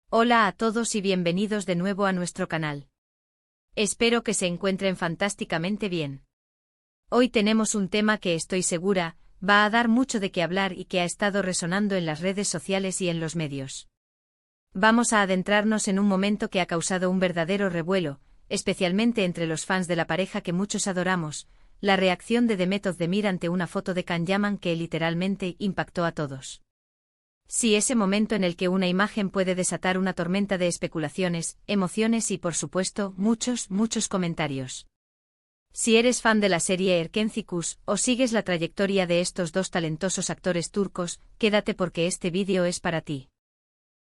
Hola a todos y bienvenidos de nuevo a nuestro canal. Espero que se encuentren fantásticamente bien. Hoy tenemos un tema que estoy segura, va a dar mucho de qué hablar y que ha estado resonando en las redes sociales y en los medios. Vamos a adentrarnos en un momento que ha causado un verdadero revuelo, especialmente entre los fans de la pareja que muchos adoramos, la reacción de Demet Özdemir ante una foto de Can Yaman que literalmente impactó a todos. Sí, ese momento en el que una imagen puede desatar una tormenta de especulaciones, emociones y por supuesto, muchos comentarios. Si eres fan de la serie Erkenci o sigues la trayectoria de estos dos talentosos actores turcos, quédate porque este vídeo es para ti.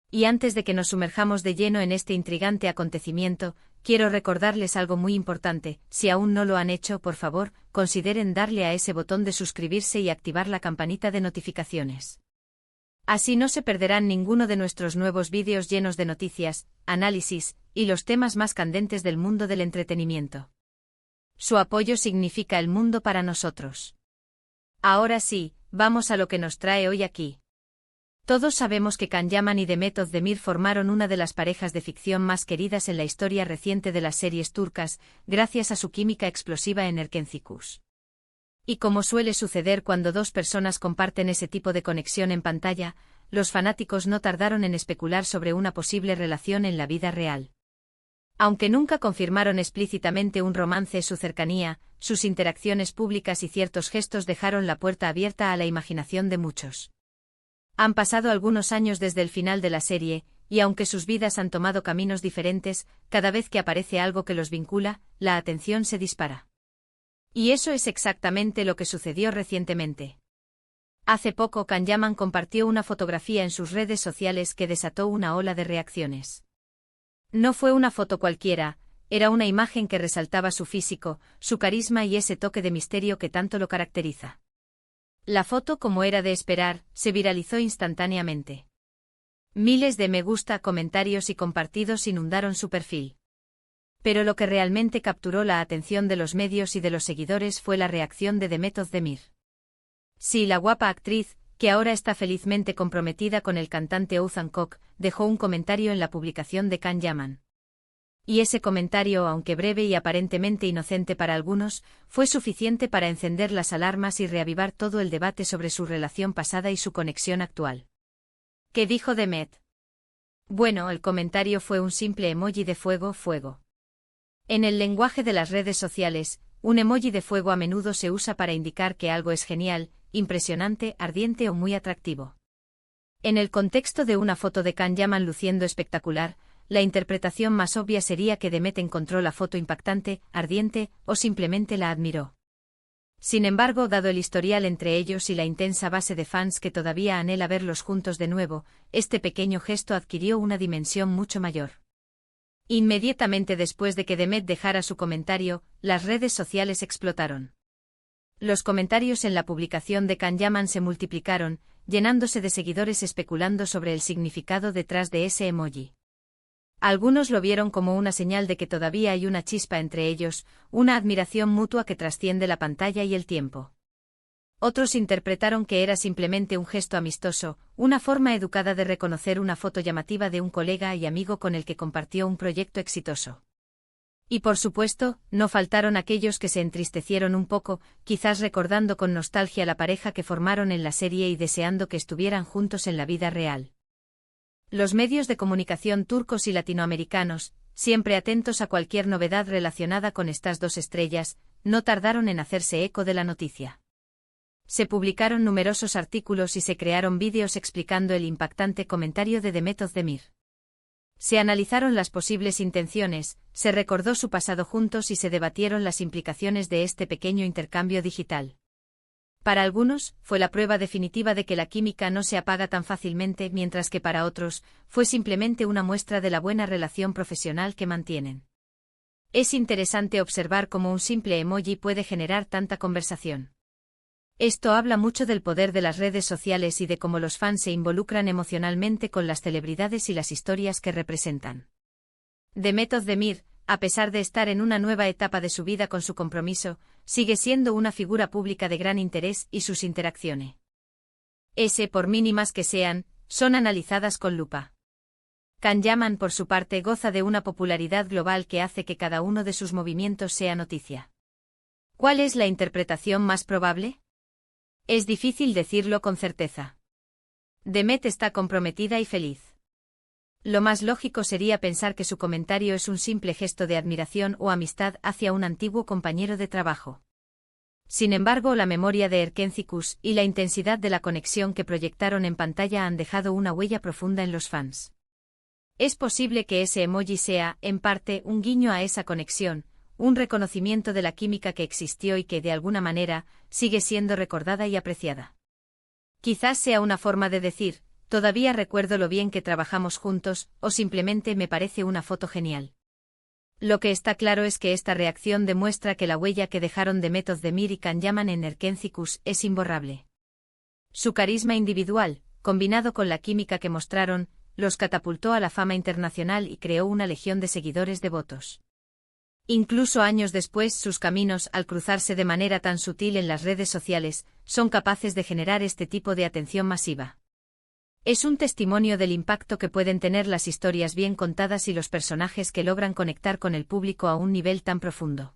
Y antes de que nos sumerjamos de lleno en este intrigante acontecimiento, quiero recordarles algo muy importante: si aún no lo han hecho, por favor, consideren darle a ese botón de suscribirse y activar la campanita de notificaciones. Así no se perderán ninguno de nuestros nuevos vídeos llenos de noticias, análisis, y los temas más candentes del mundo del entretenimiento. Su apoyo significa el mundo para nosotros. Ahora sí, vamos a lo que nos trae hoy aquí. Todos sabemos que Can Yaman y Demet Özdemir formaron una de las parejas de ficción más queridas en la historia reciente de las series turcas, gracias a su química explosiva en Erkenci. Y como suele suceder cuando dos personas comparten ese tipo de conexión en pantalla, los fanáticos no tardaron en especular sobre una posible relación en la vida real. Aunque nunca confirmaron explícitamente un romance, su cercanía, sus interacciones públicas y ciertos gestos dejaron la puerta abierta a la imaginación de muchos. Han pasado algunos años desde el final de la serie, y aunque sus vidas han tomado caminos diferentes, cada vez que aparece algo que los vincula, la atención se dispara. Y eso es exactamente lo que sucedió recientemente. Hace poco Can Yaman compartió una fotografía en sus redes sociales que desató una ola de reacciones. No fue una foto cualquiera, era una imagen que resaltaba su físico, su carisma y ese toque de misterio que tanto lo caracteriza. La foto, como era de esperar, se viralizó instantáneamente. Miles de me gusta, comentarios y compartidos inundaron su perfil. Pero lo que realmente capturó la atención de los medios y de los seguidores fue la reacción de Demet Özdemir. Sí, la guapa actriz, que ahora está felizmente comprometida con el cantante Oğuzhan Koç, dejó un comentario en la publicación de Can Yaman. Y ese comentario, aunque breve y aparentemente inocente para algunos, fue suficiente para encender las alarmas y reavivar todo el debate sobre su relación pasada y su conexión actual. ¿Qué dijo Demet? Bueno, el comentario fue un simple emoji de fuego. En el lenguaje de las redes sociales, un emoji de fuego a menudo se usa para indicar que algo es genial, impresionante, ardiente o muy atractivo. En el contexto de una foto de Can Yaman luciendo espectacular, la interpretación más obvia sería que Demet encontró la foto impactante, ardiente, o simplemente la admiró. Sin embargo, dado el historial entre ellos y la intensa base de fans que todavía anhela verlos juntos de nuevo, este pequeño gesto adquirió una dimensión mucho mayor. Inmediatamente después de que Demet dejara su comentario, las redes sociales explotaron. Los comentarios en la publicación de Can Yaman se multiplicaron, llenándose de seguidores especulando sobre el significado detrás de ese emoji. Algunos lo vieron como una señal de que todavía hay una chispa entre ellos, una admiración mutua que trasciende la pantalla y el tiempo. Otros interpretaron que era simplemente un gesto amistoso, una forma educada de reconocer una foto llamativa de un colega y amigo con el que compartió un proyecto exitoso. Y por supuesto, no faltaron aquellos que se entristecieron un poco, quizás recordando con nostalgia la pareja que formaron en la serie y deseando que estuvieran juntos en la vida real. Los medios de comunicación turcos y latinoamericanos, siempre atentos a cualquier novedad relacionada con estas dos estrellas, no tardaron en hacerse eco de la noticia. Se publicaron numerosos artículos y se crearon vídeos explicando el impactante comentario de Demet Özdemir. Se analizaron las posibles intenciones, se recordó su pasado juntos y se debatieron las implicaciones de este pequeño intercambio digital. Para algunos, fue la prueba definitiva de que la química no se apaga tan fácilmente, mientras que para otros, fue simplemente una muestra de la buena relación profesional que mantienen. Es interesante observar cómo un simple emoji puede generar tanta conversación. Esto habla mucho del poder de las redes sociales y de cómo los fans se involucran emocionalmente con las celebridades y las historias que representan. Demet Özdemir, a pesar de estar en una nueva etapa de su vida con su compromiso, sigue siendo una figura pública de gran interés y sus interacciones, por mínimas que sean, son analizadas con lupa. Can Yaman, por su parte, goza de una popularidad global que hace que cada uno de sus movimientos sea noticia. ¿Cuál es la interpretación más probable? Es difícil decirlo con certeza. Demet está comprometida y feliz. Lo más lógico sería pensar que su comentario es un simple gesto de admiración o amistad hacia un antiguo compañero de trabajo. Sin embargo, la memoria de Erkenci-Kus y la intensidad de la conexión que proyectaron en pantalla han dejado una huella profunda en los fans. Es posible que ese emoji sea, en parte, un guiño a esa conexión, un reconocimiento de la química que existió y que, de alguna manera, sigue siendo recordada y apreciada. Quizás sea una forma de decir, todavía recuerdo lo bien que trabajamos juntos, o simplemente me parece una foto genial. Lo que está claro es que esta reacción demuestra que la huella que dejaron Demet Özdemir y Can Yaman en Erkenci-Kus es imborrable. Su carisma individual, combinado con la química que mostraron, los catapultó a la fama internacional y creó una legión de seguidores devotos. Incluso años después, sus caminos, al cruzarse de manera tan sutil en las redes sociales, son capaces de generar este tipo de atención masiva. Es un testimonio del impacto que pueden tener las historias bien contadas y los personajes que logran conectar con el público a un nivel tan profundo.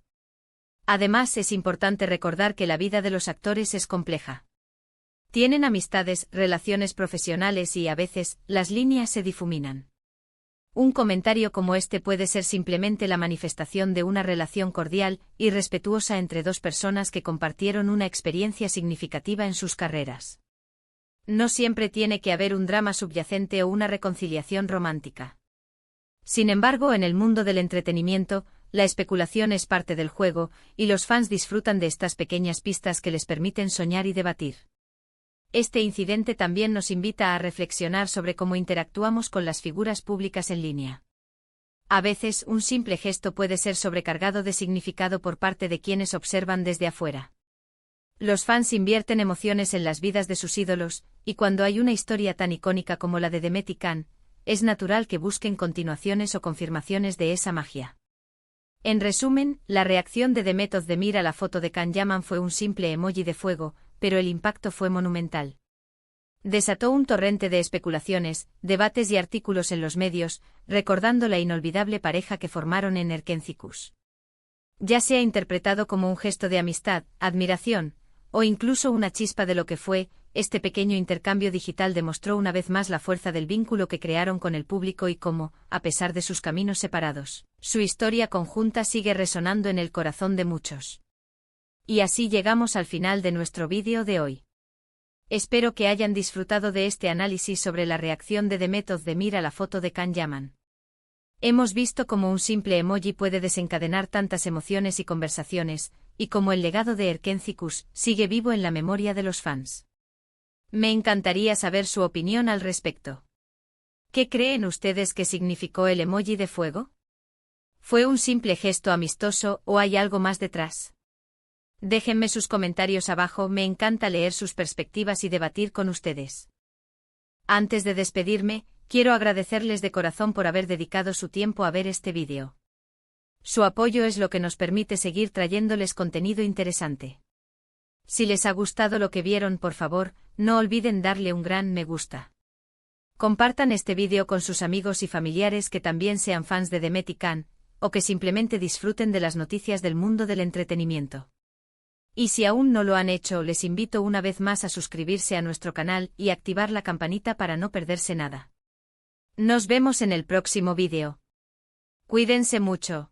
Además, es importante recordar que la vida de los actores es compleja. Tienen amistades, relaciones profesionales y, a veces, las líneas se difuminan. Un comentario como este puede ser simplemente la manifestación de una relación cordial y respetuosa entre dos personas que compartieron una experiencia significativa en sus carreras. No siempre tiene que haber un drama subyacente o una reconciliación romántica. Sin embargo, en el mundo del entretenimiento, la especulación es parte del juego, y los fans disfrutan de estas pequeñas pistas que les permiten soñar y debatir. Este incidente también nos invita a reflexionar sobre cómo interactuamos con las figuras públicas en línea. A veces, un simple gesto puede ser sobrecargado de significado por parte de quienes observan desde afuera. Los fans invierten emociones en las vidas de sus ídolos, y cuando hay una historia tan icónica como la de Demet y Can, es natural que busquen continuaciones o confirmaciones de esa magia. En resumen, la reacción de Demet Özdemir a la foto de Can Yaman fue un simple emoji de fuego, pero el impacto fue monumental. Desató un torrente de especulaciones, debates y artículos en los medios, recordando la inolvidable pareja que formaron en Erkenci-Kus. Ya sea interpretado como un gesto de amistad, admiración, o incluso una chispa de lo que fue, este pequeño intercambio digital demostró una vez más la fuerza del vínculo que crearon con el público y cómo, a pesar de sus caminos separados, su historia conjunta sigue resonando en el corazón de muchos. Y así llegamos al final de nuestro vídeo de hoy. Espero que hayan disfrutado de este análisis sobre la reacción de Demet Özdemir a la foto de Can Yaman. Hemos visto cómo un simple emoji puede desencadenar tantas emociones y conversaciones, y cómo el legado de Erkenci-Kus sigue vivo en la memoria de los fans. Me encantaría saber su opinión al respecto. ¿Qué creen ustedes que significó el emoji de fuego? ¿Fue un simple gesto amistoso o hay algo más detrás? Déjenme sus comentarios abajo, me encanta leer sus perspectivas y debatir con ustedes. Antes de despedirme, quiero agradecerles de corazón por haber dedicado su tiempo a ver este vídeo. Su apoyo es lo que nos permite seguir trayéndoles contenido interesante. Si les ha gustado lo que vieron, por favor, no olviden darle un gran me gusta. Compartan este vídeo con sus amigos y familiares que también sean fans de Demet y Can, o que simplemente disfruten de las noticias del mundo del entretenimiento. Y si aún no lo han hecho, les invito una vez más a suscribirse a nuestro canal y activar la campanita para no perderse nada. Nos vemos en el próximo vídeo. Cuídense mucho.